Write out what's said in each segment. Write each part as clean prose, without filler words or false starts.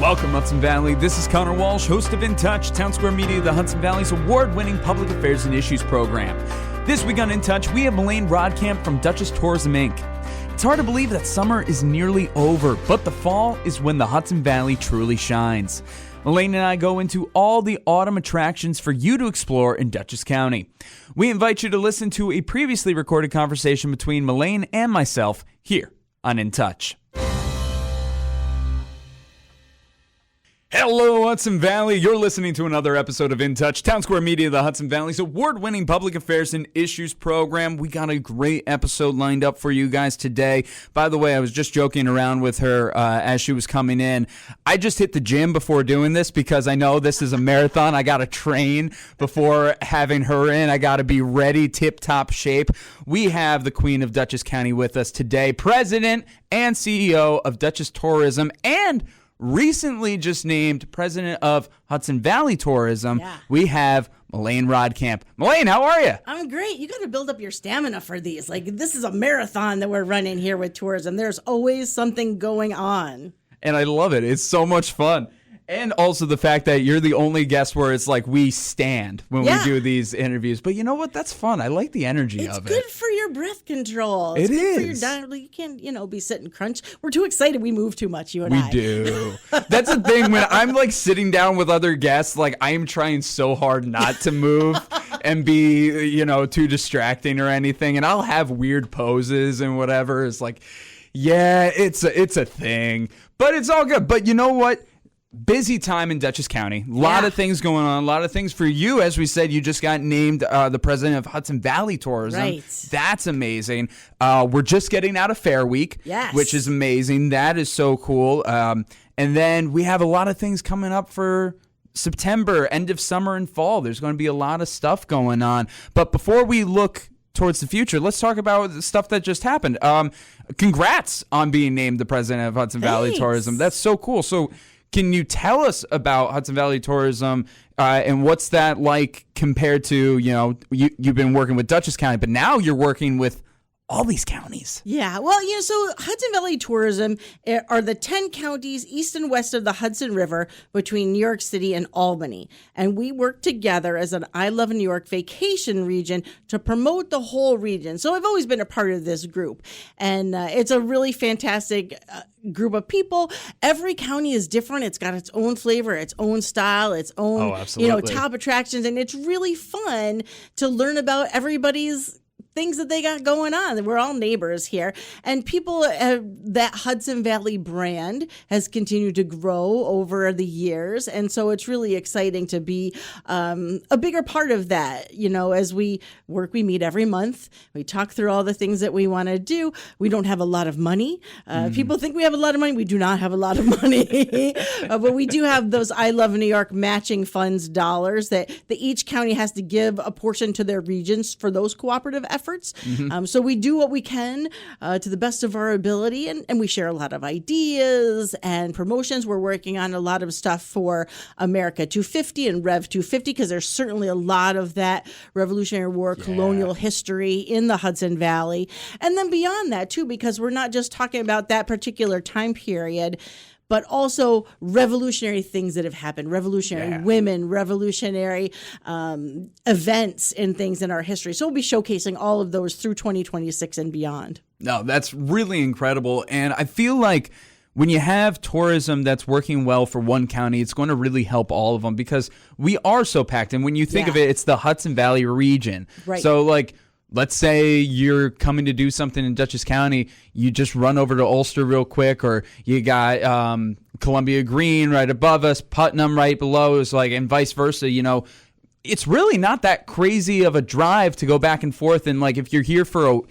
Welcome, Hudson Valley. This is Conor Walsh, host of In Touch, Townsquare Media, the Hudson Valley's award-winning public affairs and issues program. This week on In Touch, we have Melaine Rottkamp from Dutchess Tourism Inc. It's hard to believe that summer is nearly over, but the fall is when the Hudson Valley truly shines. Melaine and I go into all the autumn attractions for you to explore in Dutchess County. We invite you to listen to a previously recorded conversation between Melaine and myself here on In Touch. Hello, Hudson Valley. You're listening to another episode of In Touch, Townsquare Media, the Hudson Valley's award-winning public affairs and issues program. We got a great episode lined up for you guys today. By the way, I was just joking around with her as she was coming in. I just hit the gym before doing this because I know this is a marathon. I got to train before having her in. I got to be ready, tip-top shape. We have the Queen of Dutchess County with us today, President and CEO of Dutchess Tourism, and recently just named president of Hudson Valley Tourism. Yeah. We have Melaine Rottkamp. Melaine, how are you? I'm great. You got to build up your stamina for these. Like, this is a marathon that we're running here with tourism. There's always something going on. And I love it. It's so much fun. And also the fact that you're the only guest where it's like we stand when we do these interviews. But you know what? That's fun. I like the energy of it. It's good for your breath control. It's good for your diet. You can't, be sitting crunch. We're too excited. We move too much, you and I. We do. That's the thing. When I'm like sitting down with other guests, like I am trying so hard not to move and be, too distracting or anything. And I'll have weird poses and whatever. It's like, yeah, it's a thing. But it's all good. But you know what? Busy time in Dutchess County. A lot of things going on. A lot of things for you. As we said, you just got named the president of Hudson Valley Tourism. Right. That's amazing. We're just getting out of Fair Week, which is amazing. That is so cool. And then we have a lot of things coming up for September, end of summer and fall. There's going to be a lot of stuff going on. But before we look towards the future, let's talk about the stuff that just happened. Congrats on being named the president of Hudson Valley Tourism. That's so cool. So can you tell us about Hudson Valley Tourism and what's that like compared to, you've been working with Dutchess County, but now you're working with all these counties. Yeah. Well, so Hudson Valley Tourism are the 10 counties east and west of the Hudson River between New York City and Albany. And we work together as an I Love New York vacation region to promote the whole region. So I've always been a part of this group. And it's a really fantastic group of people. Every county is different. It's got its own flavor, its own style, its own, top attractions. And it's really fun to learn about everybody's things that they got going on. We're all neighbors here. And people, that Hudson Valley brand has continued to grow over the years. And so it's really exciting to be a bigger part of that. As we work, we meet every month. We talk through all the things that we want to do. We don't have a lot of money. People think we have a lot of money. We do not have a lot of money. But we do have those I Love New York matching funds dollars that each county has to give a portion to their regions for those cooperative efforts. So we do what we can to the best of our ability, and we share a lot of ideas and promotions. We're working on a lot of stuff for America 250 and Rev 250 because there's certainly a lot of that Revolutionary War colonial history in the Hudson Valley. And then beyond that, too, because we're not just talking about that particular time period, but also revolutionary things that have happened, revolutionary women, revolutionary events and things in our history. So we'll be showcasing all of those through 2026 and beyond. No, that's really incredible. And I feel like when you have tourism that's working well for one county, it's going to really help all of them because we are so packed. And when you think of it, it's the Hudson Valley region. Right. So let's say you're coming to do something in Dutchess County, you just run over to Ulster real quick, or you got Columbia Green right above us, Putnam right below us, and vice versa. It's really not that crazy of a drive to go back and forth. And if you're here for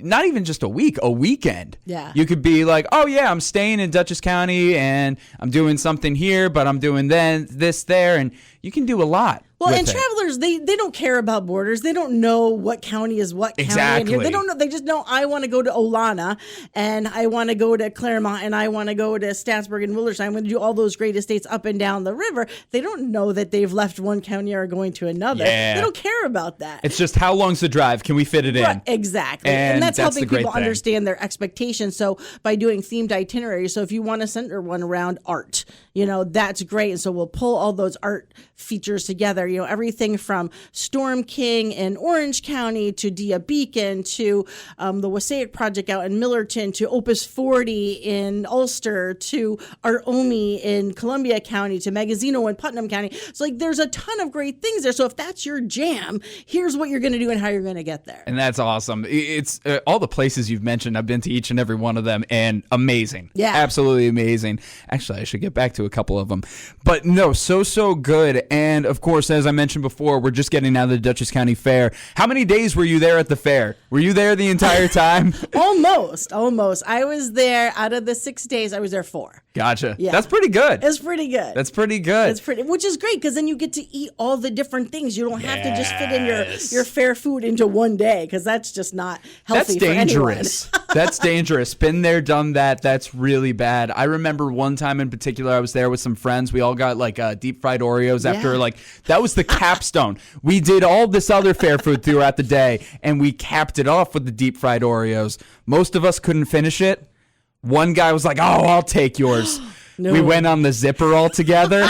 not even just a weekend. Yeah. You could be like, oh yeah, I'm staying in Dutchess County and I'm doing something here, but I'm doing this there, and you can do a lot. Well, and travelers Millers, they don't care about borders. They don't know what county is what county. Exactly. And they don't know. They just know I want to go to Olana and I want to go to Claremont and I want to go to Statsburg and Wilderstein. I'm going to do all those great estates up and down the river. They don't know that they've left one county or are going to another. Yeah. They don't care about that. It's just how long's the drive? Can we fit it in? Right, exactly. And that's helping people understand their expectations. So by doing themed itineraries, so if you want to center one around art, that's great. And so we'll pull all those art features together, everything from Storm King in Orange County to Dia Beacon to the Wasaic Project out in Millerton to Opus 40 in Ulster to Art Omi in Columbia County to Magazzino in Putnam County. So there's a ton of great things there. So if that's your jam, here's what you're going to do and how you're going to get there. And that's awesome. It's all the places you've mentioned. I've been to each and every one of them and amazing. Yeah. Absolutely amazing. Actually, I should get back to a couple of them. But no, so good. And of course, as I mentioned before, we're just getting out of the Dutchess County Fair. How many days were you there at the fair? Were you there the entire time? Almost. I was there out of the 6 days. I was there 4. Gotcha. Yeah. That's pretty good. It's pretty good. That's pretty good. Which is great because then you get to eat all the different things. You don't have to just fit in your fair food into one day because that's just not healthy. That's dangerous. That's dangerous. Been there, done that. That's really bad. I remember one time in particular, I was there with some friends. We all got deep fried Oreos after that was the capstone. We did all this other fair food throughout the day and we capped it off with the deep fried Oreos. Most of us couldn't finish it. One guy was like, "Oh, I'll take yours." No. We went on the zipper all together.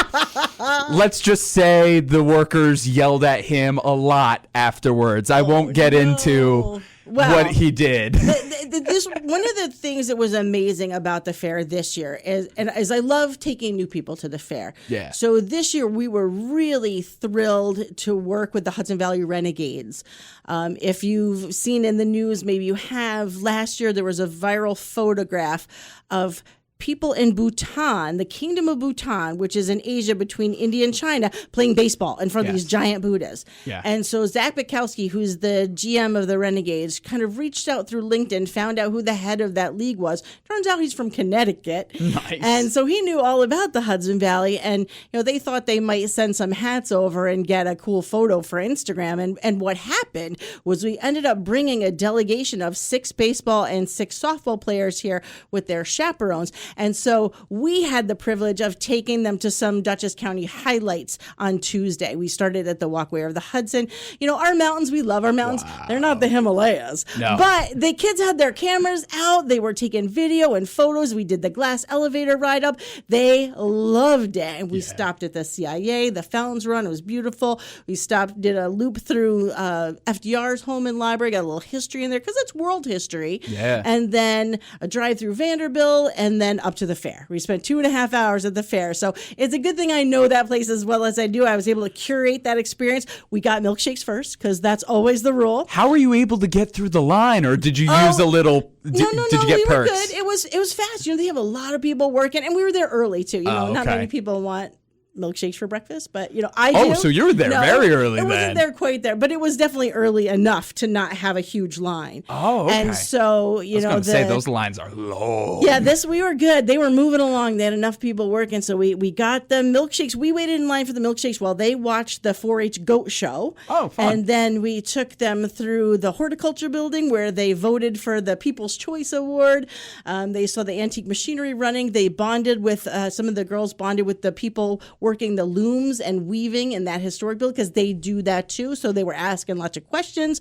Let's just say the workers yelled at him a lot afterwards. I won't get into what he did. One of the things that was amazing about the fair this year is I love taking new people to the fair. Yeah. So this year we were really thrilled to work with the Hudson Valley Renegades. If you've seen in the news, maybe you have, last year there was a viral photograph of people in Bhutan, the Kingdom of Bhutan, which is in Asia between India and China, playing baseball in front of these giant Buddhas. Yeah. And so Zach Bukowski, who's the GM of the Renegades, kind of reached out through LinkedIn, found out who the head of that league was. Turns out he's from Connecticut. Nice. And so he knew all about the Hudson Valley. And they thought they might send some hats over and get a cool photo for Instagram. And what happened was we ended up bringing a delegation of 6 baseball and 6 softball players here with their chaperones. And so we had the privilege of taking them to some Dutchess County highlights on Tuesday. We started at the Walkway of the Hudson. Our mountains, we love our mountains. Wow. They're not the Himalayas. No. But the kids had their cameras out. They were taking video and photos. We did the glass elevator ride up. They loved it. And we stopped at the CIA, the Fountains Run. It was beautiful. We stopped, did a loop through FDR's home and library, got a little history in there because it's world history. Yeah. And then a drive through Vanderbilt and then up to the fair. We spent 2.5 hours at the fair. So it's a good thing I know that place as well as I do. I was able to curate that experience. We got milkshakes first because that's always the rule. How were you able to get through the line, or did you use a little? Did you get perks? Were good. It was fast. They have a lot of people working, and we were there early too. Not many people want milkshakes for breakfast, but I do. Oh, so you were there very early. It wasn't there quite there, but it was definitely early enough to not have a huge line. Oh, okay. And so I was going to say those lines are low. Yeah, we were good. They were moving along. They had enough people working, so we got the milkshakes. We waited in line for the milkshakes while they watched the 4-H goat show. Oh, fun. And then we took them through the horticulture building where they voted for the People's Choice Award. They saw the antique machinery running. They bonded with some of the girls bonded with the people working the looms and weaving in that historic building because they do that too. So they were asking lots of questions.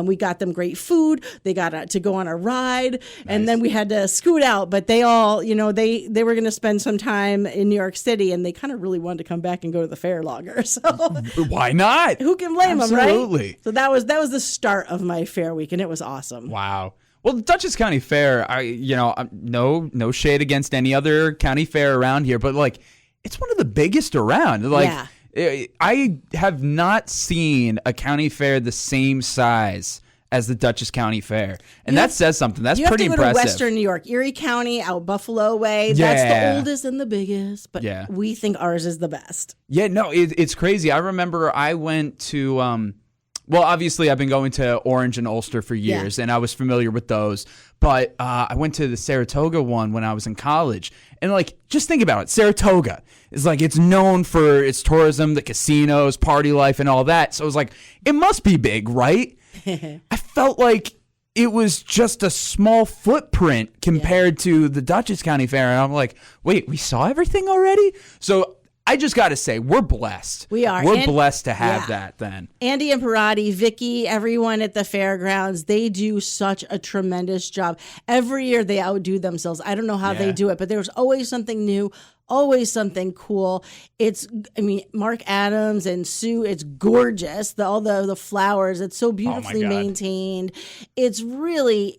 We got them great food. They got to go on a ride. Nice. And then we had to scoot out. But they all, they were going to spend some time in New York City and they kind of really wanted to come back and go to the fair longer. So why not? Who can blame them, right? Absolutely. So that was the start of my fair week and it was awesome. Wow. Well, the Dutchess County Fair, no shade against any other county fair around here, but it's one of the biggest around. I have not seen a county fair the same size as the Dutchess County Fair. And that says something. That's pretty impressive. You have to go to Western New York, Erie County, out Buffalo way. Yeah. That's the oldest and the biggest, but we think ours is the best. Yeah, no, it's crazy. I remember I went to... Well, obviously, I've been going to Orange and Ulster for years, and I was familiar with those. But I went to the Saratoga one when I was in college. And, like, just think about it. Saratoga is, like, it's known for its tourism, the casinos, party life, and all that. So it was like, it must be big, right? I felt like it was just a small footprint compared to the Dutchess County Fair. And I'm like, wait, we saw everything already? So I just got to say, we're blessed. We are. We're blessed to have that then. Andy and Parati, Vicky, everyone at the fairgrounds, they do such a tremendous job. Every year they outdo themselves. I don't know how they do it, but there's always something new, always something cool. Mark Adams and Sue, it's gorgeous. All the flowers, it's so beautifully maintained. It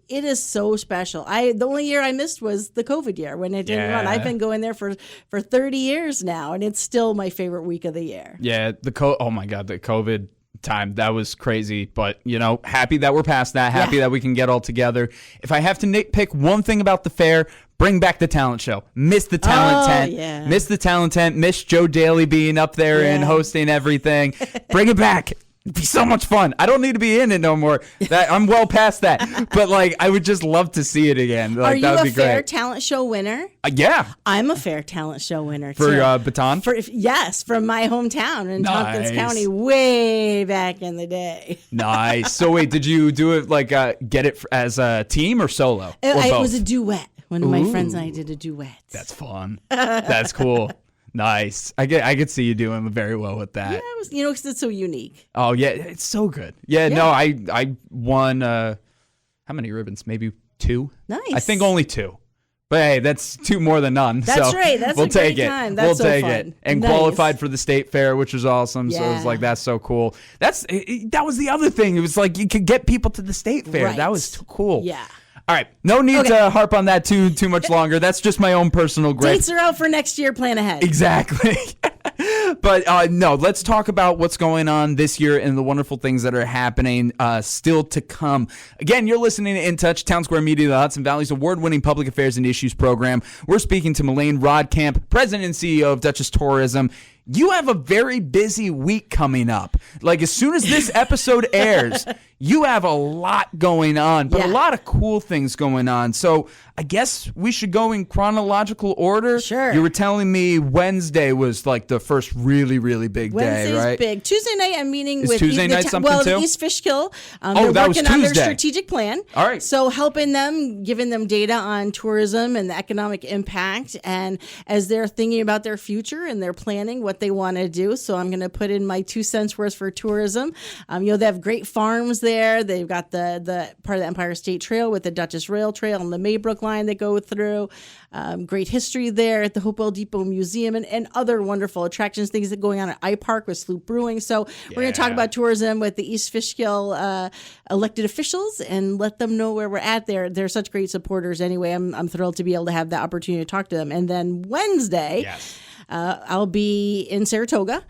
is so special. The only year I missed was the COVID year when it didn't run. I've been going there for 30 years now, and it's still my favorite week of the year. Yeah, the COVID time, that was crazy, but happy that we're past that, happy that we can get all together. If I have to nitpick one thing about the fair, bring back the talent show. Miss the talent tent. Miss the talent tent. Miss Joe Daly being up there and hosting everything. Bring it back. It'd be so much fun. I don't need to be in it no more. I'm well past that. But I would just love to see it again. Are you a fair talent show winner? Yeah. I'm a fair talent show winner for too. Baton? Yes, from my hometown in Tompkins County way back in the day. Nice. So wait, did you do it get it as a team or solo? It was a duet. One of my friends and I did a duet. That's fun. That's cool. Nice. I could see you doing very well with that. Yeah, because it's so unique. Oh yeah, it's so good. Yeah. No, I won. How many ribbons? Maybe 2. Nice. I think only 2. But hey, that's 2 more than none. That's so right. That's we'll a great take time. It. That's we'll so take fun. it. And Nice. Qualified for the state fair, which was awesome. So it was like, that's so cool. That was the other thing. It was like you could get people to the state fair. Right. That was too cool. Yeah. All right. No need to harp on that too much longer. That's just my own personal gripe. Dates are out for next year. Plan ahead. Exactly. But no, let's talk about what's going on this year and the wonderful things that are happening still to come. Again, you're listening to In Touch, Townsquare Media, the Hudson Valley's award-winning public affairs and issues program. We're speaking to Melaine Rottkamp, President and CEO of Dutchess Tourism. You have a very busy week coming up. As soon as this episode airs, you have a lot going on, but a lot of cool things going on. So I guess we should go in chronological order. Sure. You were telling me Wednesday was the first really, really big day, right? Wednesday's big. Tuesday night, I'm meeting with Tuesday night something too? East Fishkill. They're that was working on their Tuesday. strategic plan. All right. So helping them, giving them data on tourism and the economic impact, and as they're thinking about their future and they're planning what they want to do. So I'm going to put in my 2 cents worth for tourism. They have great farms there. They've got the part of the Empire State Trail with the Dutchess Rail Trail and the Maybrook line that go through. Great history there at the Hopewell Depot Museum and other wonderful attractions, things that are going on at I Park with Sloop Brewing. So we're going to talk about tourism with the East Fishkill elected officials and let them know where we're at there. They're such great supporters anyway. I'm thrilled to be able to have the opportunity to talk to them. And then Wednesday, I'll be in Saratoga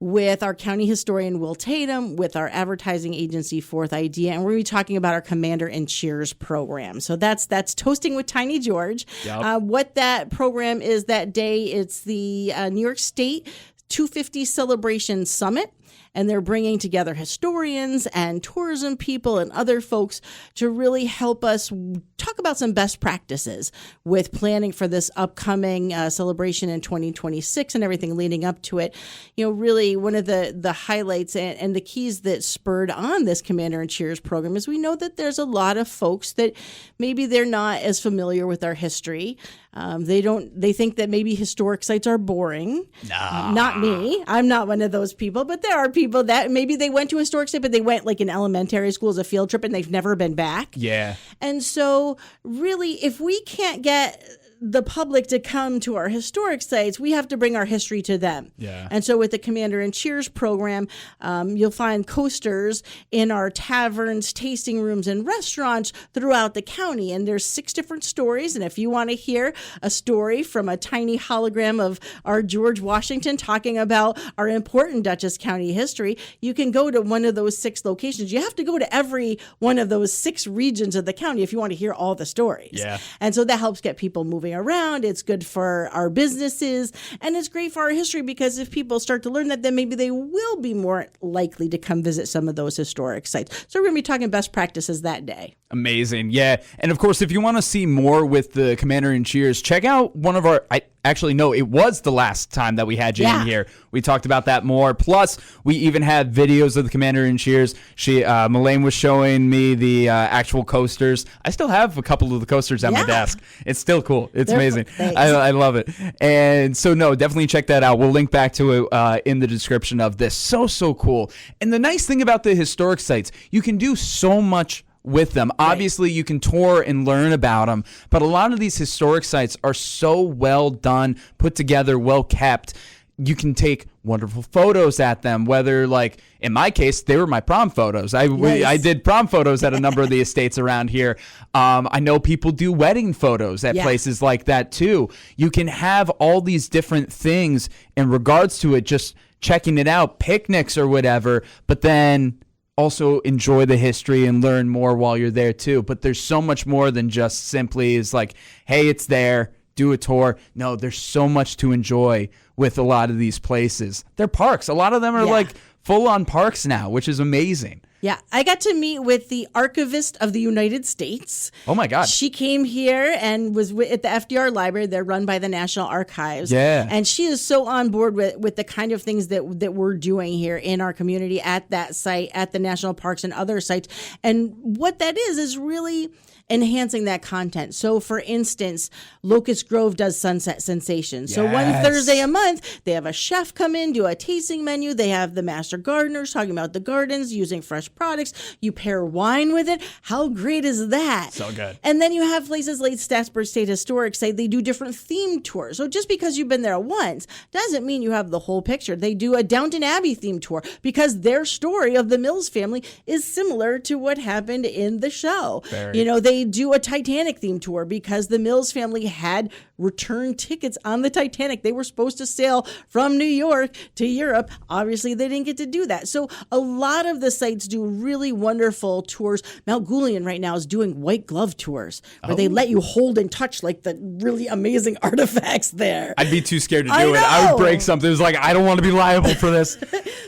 with our county historian, Will Tatum, with our advertising agency, Fourth Idea, and we're going to be talking about our Commander and Cheers program. So that's Toasting with Tiny George. Yep. What that program is that day, it's the New York State 250 Celebration Summit. And they're bringing together historians and tourism people and other folks to really help us talk about some best practices with planning for this upcoming celebration in 2026 and everything leading up to it. Really one of the highlights and the keys that spurred on this Commander and Cheers program is we know that there's a lot of folks that maybe they're not as familiar with our history. They think that maybe historic sites are boring. Nah. Not me. I'm not one of those people, but there are people that maybe they went to a historic site, but they went in elementary school as a field trip and they've never been back. Yeah. And so really, if we can't get the public to come to our historic sites, we have to bring our history to them. Yeah. And so with the Commander and Cheers program, you'll find coasters in our taverns, tasting rooms, and restaurants throughout the county. And there's 6 different stories. And if you want to hear a story from a tiny hologram of our George Washington talking about our important Dutchess County history, you can go to one of those 6 locations. You have to go to every one of those 6 regions of the county if you want to hear all the stories. Yeah. And so that helps get people moving around. It's good for our businesses, and it's great for our history because if people start to learn that, then maybe they will be more likely to come visit some of those historic sites. So we're going to be talking best practices that day. Amazing. Yeah. And of course, if you want to see more with the Commander in Cheers, check out one of our, it was the last time that we had Jane here. We talked about that more. Plus, we even had videos of the Commander in Cheers. Melaine was showing me the actual coasters. I still have a couple of the coasters at my desk. It's still cool. It's amazing. I love it. And so, no, definitely check that out. We'll link back to it in the description of this. So cool. And the nice thing about the historic sites, you can do so much with them. Obviously, you can tour and learn about them, but a lot of these historic sites are so well done, put together, well kept. You can take wonderful photos at them, whether, like, in my case, they were my prom photos. I did prom photos at a number of the estates around here. I know people do wedding photos at places like that, too. You can have all these different things in regards to it, just checking it out, picnics or whatever, but then also enjoy the history and learn more while you're there too. But there's so much more than just simply is like, hey, it's there, do a tour. No, there's so much to enjoy with a lot of these places. They're parks. A lot of them are like full-on parks now, which is amazing. Yeah, I got to meet with the Archivist of the United States. Oh, my God. She came here and was at the FDR Library. They're run by the National Archives. Yeah. And she is so on board with the kind of things that we're doing here in our community at that site, at the national parks and other sites. And what that is really enhancing that content. So, for instance, Locust Grove does Sunset Sensations. So one Thursday a month, they have a chef come in, do a tasting menu. They have the master gardeners talking about the gardens, using fresh products. You pair wine with it. How great is that? So good. And then you have places like Statsburg State Historic say they do different themed tours. So just because you've been there once doesn't mean you have the whole picture. They do a Downton Abbey themed tour because their story of the Mills family is similar to what happened in the show. They do a Titanic themed tour because the Mills family had return tickets on the Titanic. They were supposed to sail from New York to Europe. Obviously, they didn't get to do that. So a lot of the sites do really wonderful tours. Mount Goulian right now is doing white glove tours where they let you hold and touch like the really amazing artifacts there. I'd be too scared to do it. I would break something. It was like, I don't want to be liable for this.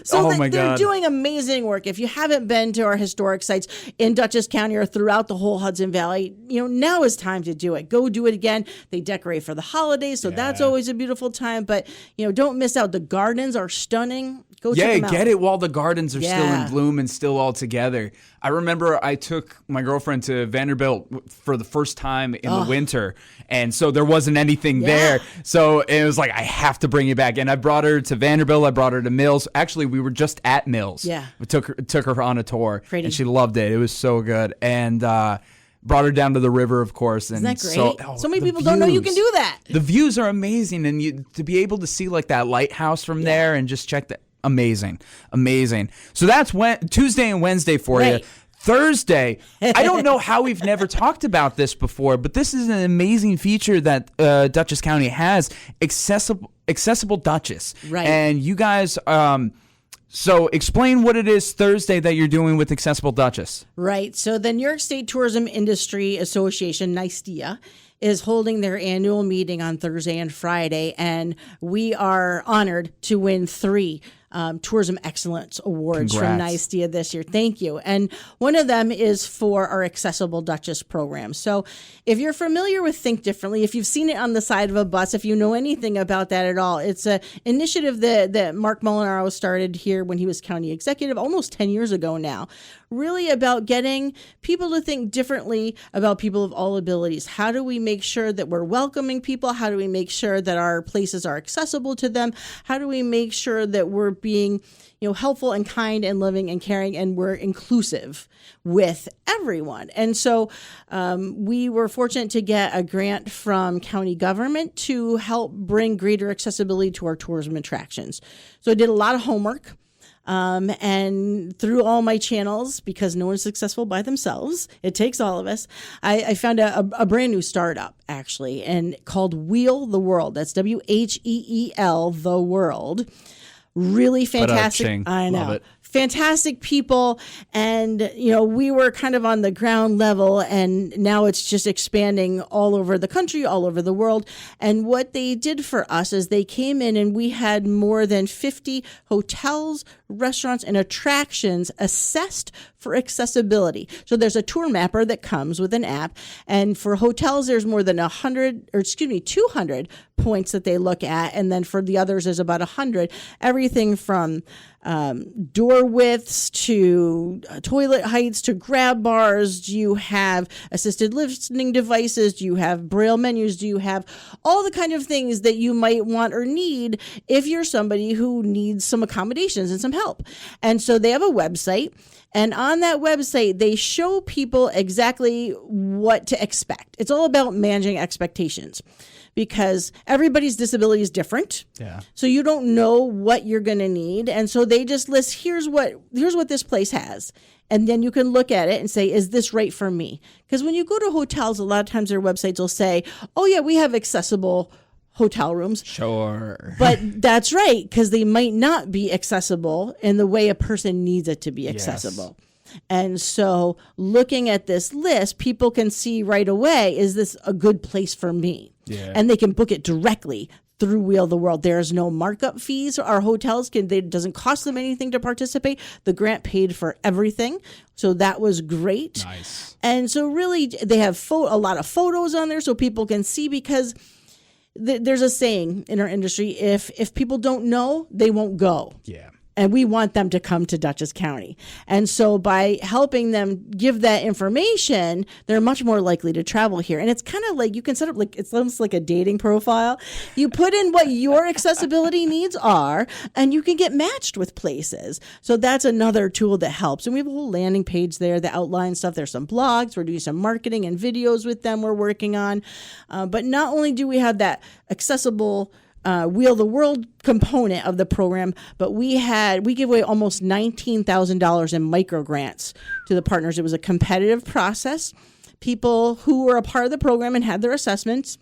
They're doing amazing work. If you haven't been to our historic sites in Dutchess County or throughout the whole Hudson Valley, now is time to do it. Go do it again. They decorate for the holidays, so that's always a beautiful time. But, don't miss out. The gardens are stunning. Go check them out. Get it while the gardens are still in bloom and still all together. I remember I took my girlfriend to Vanderbilt for the first time in the winter, and so there wasn't anything there. So it was like, I have to bring you back. And I brought her to Vanderbilt. I brought her to Mills. Actually, we were just at Mills. Yeah. We took her on a tour, Pretty. and she loved it. It was so good. And brought her down to the river, of course. And isn't that great? So many people don't know you can do that. The views are amazing, and to be able to see like that lighthouse from there and just check that. Amazing. So that's Tuesday and Wednesday for you. Thursday, I don't know how we've never talked about this before, but this is an amazing feature that Dutchess County has, accessible Dutchess. Right. And you guys, so explain what it is Thursday that you're doing with Accessible Dutchess. Right. So the New York State Tourism Industry Association, NYSTIA, is holding their annual meeting on Thursday and Friday, and we are honored to win 3 Tourism Excellence Awards from NYSTIA this year. Thank you. And one of them is for our Accessible Dutchess program. So if you're familiar with Think Differently, if you've seen it on the side of a bus, if you know anything about that at all, it's an initiative that Mark Molinaro started here when he was county executive almost 10 years ago now, really about getting people to think differently about people of all abilities. How do we make sure that we're welcoming people? How do we make sure that our places are accessible to them? How do we make sure that we're being helpful and kind and loving and caring, and we're inclusive with everyone? And so we were fortunate to get a grant from county government to help bring greater accessibility to our tourism attractions. So I did a lot of homework. And through all my channels, because no one's successful by themselves, it takes all of us, I found a brand new startup, actually, and called Wheel the World. That's WHEEL, the World. Really fantastic. I know. fantastic people. And, we were kind of on the ground level, and now it's just expanding all over the country, all over the world. And what they did for us is they came in and we had more than 50 hotels, restaurants, and attractions assessed for accessibility. So there's a tour mapper that comes with an app. And for hotels, there's more than 200 points that they look at. And then for the others, there's about 100. Everything from door widths to toilet heights to grab bars. Do you have assisted listening devices? Do you have braille menus? Do you have all the kind of things that you might want or need if you're somebody who needs some accommodations and some help? And so they have a website. And on that website, they show people exactly what to expect. It's all about managing expectations, because everybody's disability is different. Yeah. So you don't know what you're going to need. And so they just list, here's what this place has. And then you can look at it and say, is this right for me? Because when you go to hotels, a lot of times their websites will say, oh yeah, we have accessible hotel rooms. Sure. But that's right, because they might not be accessible in the way a person needs it to be accessible. Yes. And so looking at this list, people can see right away, is this a good place for me? Yeah. And they can book it directly through Wheel the World. There's no markup fees. Our hotels it doesn't cost them anything to participate. The grant paid for everything. So that was great. Nice. And so really they have a lot of photos on there so people can see, because there's a saying in our industry, if people don't know, they won't go. Yeah. And we want them to come to Dutchess County. And so by helping them give that information, they're much more likely to travel here. And it's kind of like, you can set up it's almost like a dating profile. You put in what your accessibility needs are, and you can get matched with places. So that's another tool that helps. And we have a whole landing page there that outlines stuff. There's some blogs. We're doing some marketing and videos with them we're working on. But not only do we have that accessible Wheel the World component of the program, but we give away almost $19,000 in micro grants to the partners. It was a competitive process. People who were a part of the program and had their assessments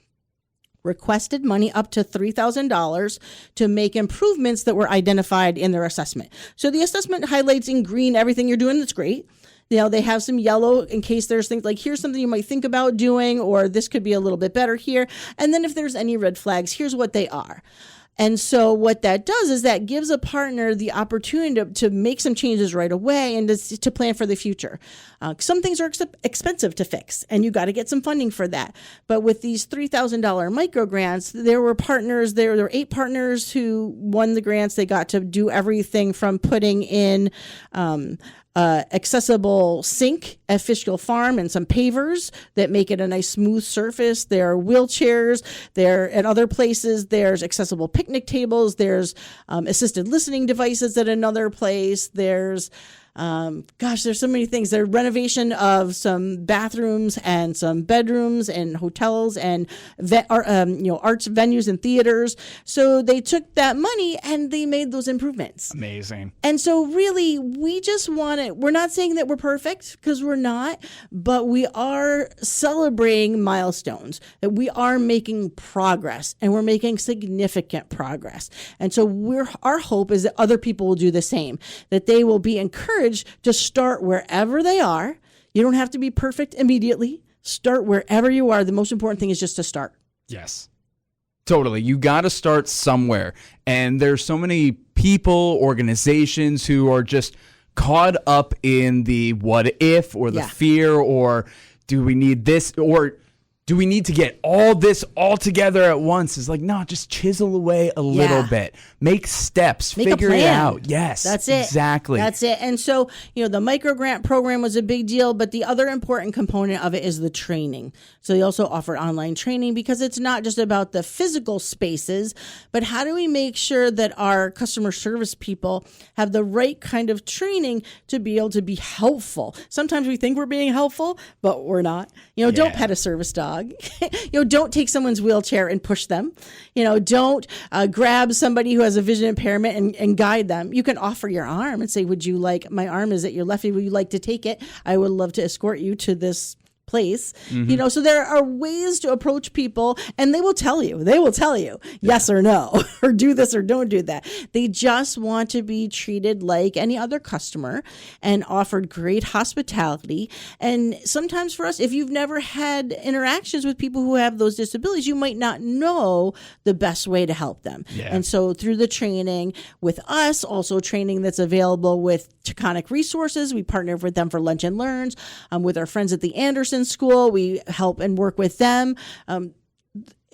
requested money up to $3,000 to make improvements that were identified in their assessment. So the assessment highlights in green everything you're doing that's great. They have some yellow in case there's things like, here's something you might think about doing, or this could be a little bit better here. And then if there's any red flags, here's what they are. And so what that does is that gives a partner the opportunity to make some changes right away and to plan for the future. Some things are expensive to fix, and you got to get some funding for that. But with these $3,000 micro grants, there were 8 partners who won the grants. They got to do everything from putting in accessible sink at Fishkill Farm and some pavers that make it a nice smooth surface. There are wheelchairs. There at other places, there's accessible picnic tables. There's assisted listening devices at another place. There's there's so many things. There's renovation of some bathrooms and some bedrooms and hotels and arts venues and theaters. So they took that money and they made those improvements. Amazing. And so really, we just we're not saying that we're perfect, because we're not, but we are celebrating milestones, that we are making progress, and we're making significant progress. And so our hope is that other people will do the same, that they will be encouraged to start wherever they are. You don't have to be perfect immediately. Start wherever you are. The most important thing is just to start. Yes. Totally. You got to start somewhere. And there's so many people, organizations who are just caught up in the what if, or the fear, or do we need this, or do we need to get all this all together at once? It's like, no, just chisel away a little bit. Make steps. Figure it out. Yes. That's it. Exactly. That's it. And so, the micro grant program was a big deal, but the other important component of it is the training. So they also offer online training, because it's not just about the physical spaces, but how do we make sure that our customer service people have the right kind of training to be able to be helpful? Sometimes we think we're being helpful, but we're not. Don't pet a service dog. Don't take someone's wheelchair and push them. Don't grab somebody who has a vision impairment and guide them. You can offer your arm and say, would you like, my arm is at your left, would you like to take it? I would love to escort you to this place. So there are ways to approach people, and they will tell you yes or no, or do this or don't do that. They just want to be treated like any other customer and offered great hospitality. And sometimes for us, if you've never had interactions with people who have those disabilities, you might not know the best way to help them. Yeah. And so through the training with us, also training that's available with Taconic Resources, we partner with them for Lunch and Learns. With our friends at the Anderson School, we help and work with them.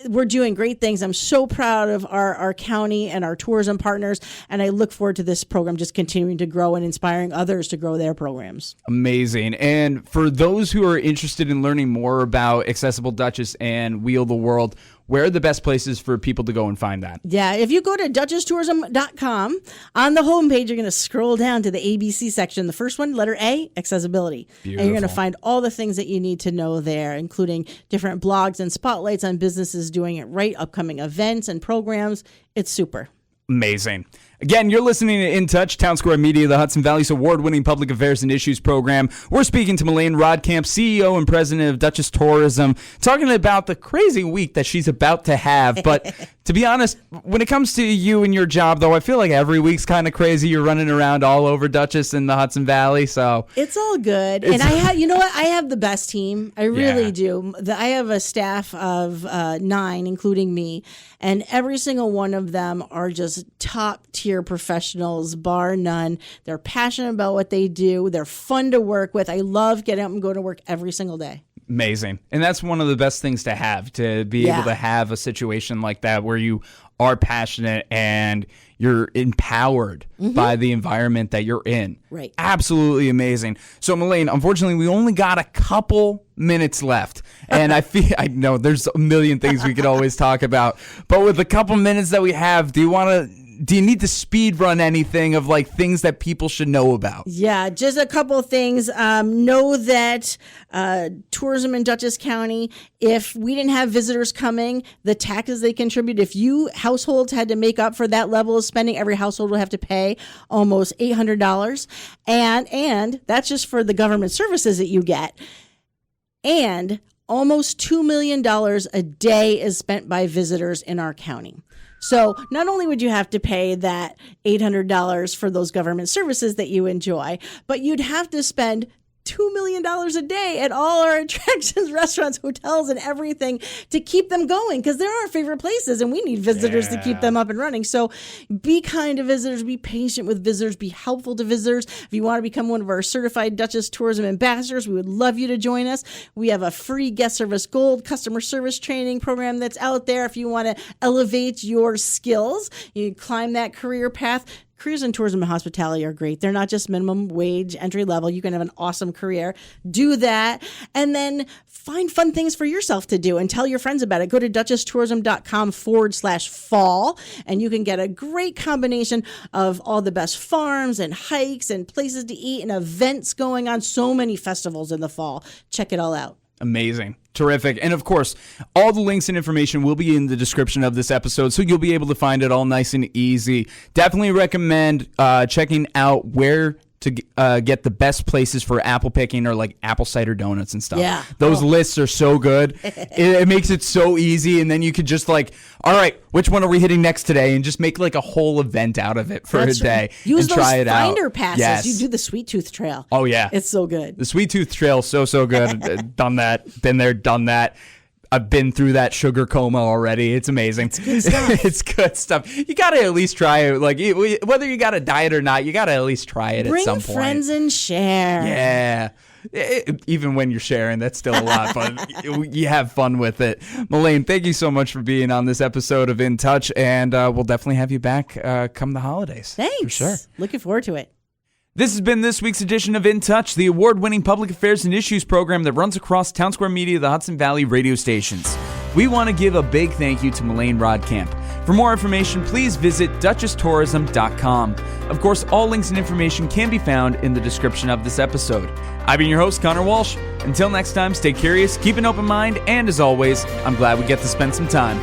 We're doing great things. I'm so proud of our county and our tourism partners, and I look forward to this program just continuing to grow and inspiring others to grow their programs. Amazing. And for those who are interested in learning more about Accessible Dutchess and Wheel the World, where are the best places for people to go and find that? Yeah, if you go to DutchessTourism.com, on the homepage, you're going to scroll down to the ABC section. The first one, letter A, accessibility. Beautiful. And you're going to find all the things that you need to know there, including different blogs and spotlights on businesses doing it right, upcoming events and programs. It's super. Amazing. Again, you're listening to In Touch, Townsquare Media, the Hudson Valley's award-winning public affairs and issues program. We're speaking to Melaine Rottkamp, CEO and president of Dutchess Tourism, talking about the crazy week that she's about to have. But to be honest, when it comes to you and your job, though, I feel like every week's kind of crazy. You're running around all over Dutchess and the Hudson Valley, so it's all good. And I have, I have the best team. I really do. I have a staff of 9, including me, and every single one of them are just top tier professionals, bar none. They're passionate about what they do. They're fun to work with. I love getting up and going to work every single day. Amazing. And that's one of the best things to have, to be able to have a situation like that where you are passionate and you're empowered by the environment that you're in. Right. Absolutely amazing. So, Melaine, unfortunately, we only got a couple minutes left. And I know there's a million things we could always talk about. But with the couple minutes that we have, do you need to speed run anything of like things that people should know about? Yeah, just a couple of things. Know that tourism in Dutchess County, if we didn't have visitors coming, the taxes they contribute, if you households had to make up for that level of spending, every household would have to pay almost $800. And that's just for the government services that you get. And almost $2 million a day is spent by visitors in our county. So not only would you have to pay that $800 for those government services that you enjoy, but you'd have to spend $2 million a day at all our attractions, restaurants, hotels, and everything to keep them going, because they're our favorite places and we need visitors to keep them up and running. So be kind to visitors, be patient with visitors, be helpful to visitors. If you want to become one of our certified Dutchess Tourism ambassadors, we would love you to join us. We have a free guest service gold customer service training program that's out there. If you want to elevate your skills, you climb that career path. Careers in tourism and hospitality are great. They're not just minimum wage, entry level. You can have an awesome career. Do that. And then find fun things for yourself to do and tell your friends about it. Go to DutchessTourism.com/fall, and you can get a great combination of all the best farms and hikes and places to eat and events going on. So many festivals in the fall. Check it all out. Amazing. Terrific. And of course, all the links and information will be in the description of this episode, so you'll be able to find it all nice and easy. Definitely recommend checking out where to get the best places for apple picking, or like apple cider donuts and stuff. Yeah. Those lists are so good. It makes it so easy, and then you could just like, all right, which one are we hitting next today? And just make like a whole event out of it for a day. Use and those try it finder out. passes. Yes. You do the Sweet Tooth Trail. Oh, yeah. It's so good. The Sweet Tooth Trail, so good. Done that. Been there, done that. I've been through that sugar coma already. It's amazing. It's good stuff. It's good stuff. You got to at least try it. Like, whether you got a diet or not, you got to at least try it at some point. Bring friends and share. Yeah. Even when you're sharing, that's still a lot, but you have fun with it. Melaine, thank you so much for being on this episode of In Touch, and we'll definitely have you back come the holidays. Thanks. For sure. Looking forward to it. This has been this week's edition of In Touch, the award-winning public affairs and issues program that runs across Townsquare Media, the Hudson Valley radio stations. We want to give a big thank you to Melaine Rottkamp. For more information, please visit DutchessTourism.com. Of course, all links and information can be found in the description of this episode. I've been your host, Conor Walsh. Until next time, stay curious, keep an open mind, and as always, I'm glad we get to spend some time